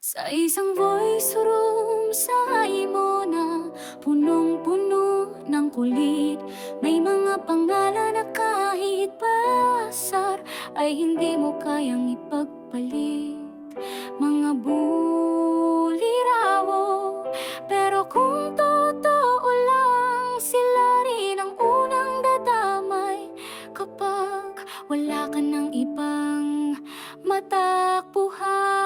Sa isang voice room sa imo na punong-puno ng kulit, may mga pangalan na kahit pasar ay hindi mo kayang ipagpalit. Mga bulirawo, pero kung totoo lang, sila rin ang unang dadamay kapag wala ka ng ibang matakbuhan.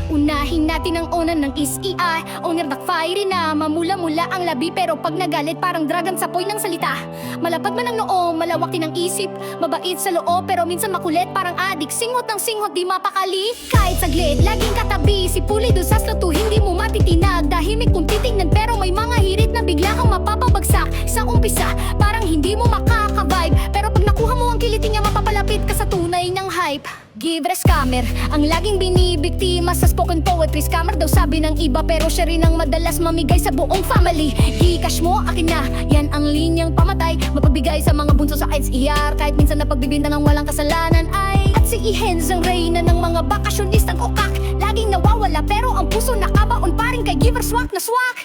Unahin natin ang owner ng SER. Owner backfire na mamula-mula ang labi, pero pag nagalit parang dragon sa poy ng salita. Malapad man ang noo, malawak din ang isip. Mabait sa loob pero minsan makulit, parang adik. Singhot ng singhot, di mapakali. Kahit saglit, laging katabi. Si Puli dusas luto, hindi mo matitinag. Dahimik kung titingnan pero may mga hirit na bigla kang mapapabagsak. Sa umpisa, parang hindi mo makaka-vibe, pero pag nakuha mo ang kiliti niya, mapapalapit ka sa tunay ng hype. Giver scammer, ang laging binibiktima sa spoken poetry. Scammer daw sabi ng iba, pero siya rin ang madalas mamigay sa buong family. Gcash mo, akin na, yan ang linyang pamatay. Mapagbigay sa mga bunso sa SER, kahit minsan napagbibinta ng walang kasalanan ay. At si Ihenz ang reyna ng mga bakasyonistang ukak. Laging nawawala pero ang puso nakabaon pa rin kay Giver swak na swak.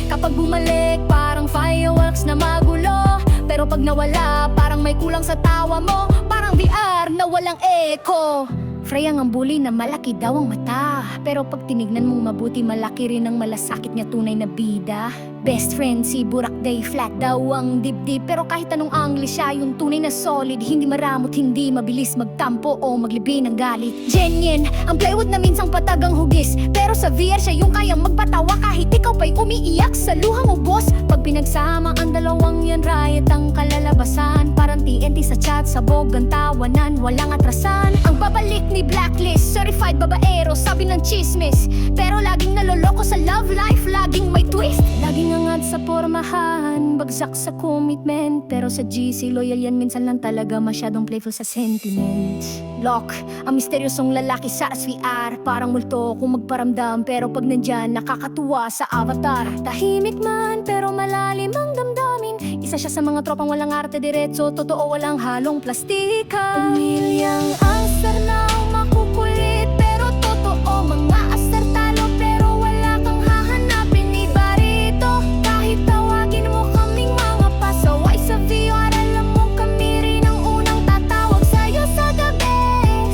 Kapag bumalik, parang fireworks na magulo, pero pag nawala, parang may kulang sa tawa mo. Parang VR na walang echo. Freyang ang bully na malaki daw ang mata, pero pag tinignan mong mabuti, malaki rin ang malasakit niya tunay na bida. Best friend si Burak Day, flat daw ang dibdib, pero kahit anong angle siya, yung tunay na solid. Hindi maramot, hindi mabilis magtampo o maglibi ng galit. Genyen, ang plywood na minsang patagang hugis, pero sa VR siya yung kayang magpatawa kahit ikaw pa'y umiiyak sa luhang ubos. Pag pinagsama ang dalawang yan, riot ang kalalabasan. Parang TNT sa chat, sabog ang tawanan, walang atrasan. Ang babalik ni Blacklist, certified babaero, sabi ng chismis, pero laging naloloko sa love life, laging may twist. Laging angat sa pormahan, bagsak sa commitment, pero sa GC loyal yan, minsan lang talaga masyadong playful sa sentiments. Lock, ang misteryosong lalaki sa SVR, parang multo kung magparamdam, pero pag nandyan, nakakatuwa sa avatar. Tahimik man, pero malalim ang damdamin. Isa siya sa mga tropang walang arte diretso, totoo walang halong plastika. Umilyang asar na makukulit, pero totoo mga asar talo, pero wala kang hahanapin iba rito. Kahit tawagin mo kaming mga pasaway sa VR, alam mo kami rin ang unang tatawag sa'yo sa gabi.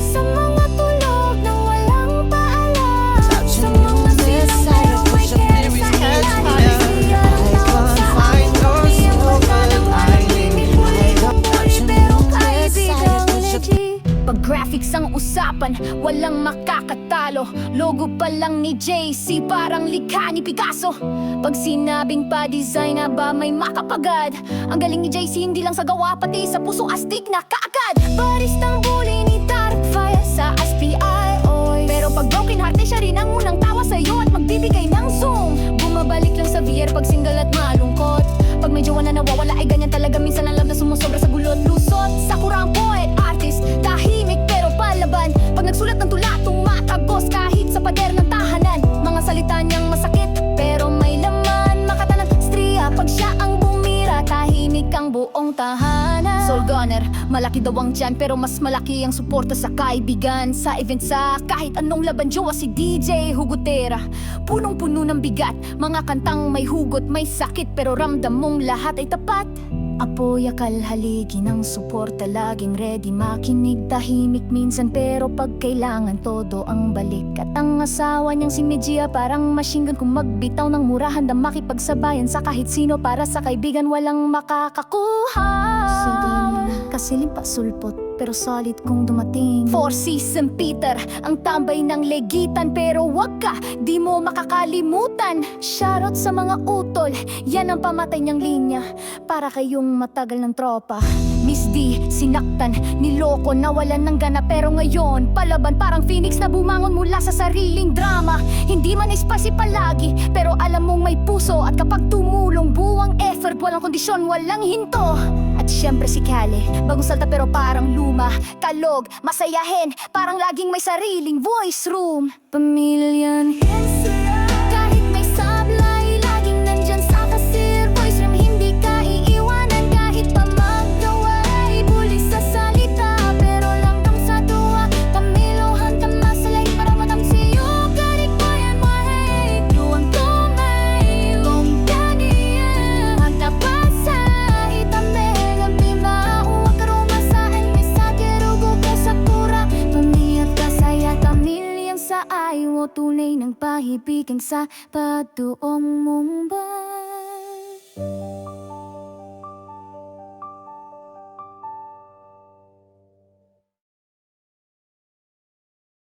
Sa mga tulog nang walang paalam, sa mga sinang pero may kera sa ilalim. Pag graphics ang usapan, walang makakatalo. Logo pa lang ni JC, parang likha ni Picasso. Pag sinabing pa-design na ba may makapagad, ang galing ni JC hindi lang sa gawa, pati sa puso astig na kaagad. Baristang bully ni Darkfire sa SPI, oy. Pero pag broken heart, siya rin ang unang tawa sa'yo at magbibigay ng zoom. Bumabalik lang sa VR pag single at malungkot. Pag may jowa na nawawala ay ganyan talaga, minsan ang love na sumusobra sa gulot lusot. Sakura ang poet, artist, tahimik pero palaban. Pag nagsulat ng tula, tumatagos kahit sa pader ng tahanan. Mga salita niyang masakit pero may laman, makatanan striya pag siya ang bumira, tahimik ang buong tahanan. Soul Gunner, malaki daw ang tiyan, pero mas malaki ang suporta sa kaibigan. Sa event sa kahit anong laban, jowa si DJ Hugotera, punong-puno ng bigat, mga kantang may hugot, may sakit, pero ramdam mong lahat ay tapat. Apoy akal haligi ng suporta, laging ready makinig, tahimik minsan pero pag kailangan todo ang balik. At ang asawa niyang si Mejia parang machine gun, kung magbitaw ng murahan na makipagsabayan sa kahit sino, para sa kaibigan walang makakakuha. Kasiling pa sulpot pero solid kung dumating. Four Seasons Peter, ang tambay ng legitan, pero wag ka, di mo makakalimutan. Shoutout sa mga utol, yan ang pamatay niyang linya, para kayong matagal ng tropa. Miss D, sinaktan, niloko, nawalan ng gana, pero ngayon palaban parang phoenix na bumangon mula sa sariling drama. Hindi man espasi palagi, pero alam mong may puso, at kapag tumulong buwang effort, walang kondisyon, walang hinto. At syempre si Kale, bagong salta pero parang luma, kalog, masayahin, parang laging may sariling voice room. Pamilya ni kahit may sablay, laging nandyan sa kasir. Voice room, hindi ka iiwanan kahit pa magdaway. Bully sa salita pero langgam sa duwa, pamiluhan mo tunay ng pahibigan sa patuong Mumbai.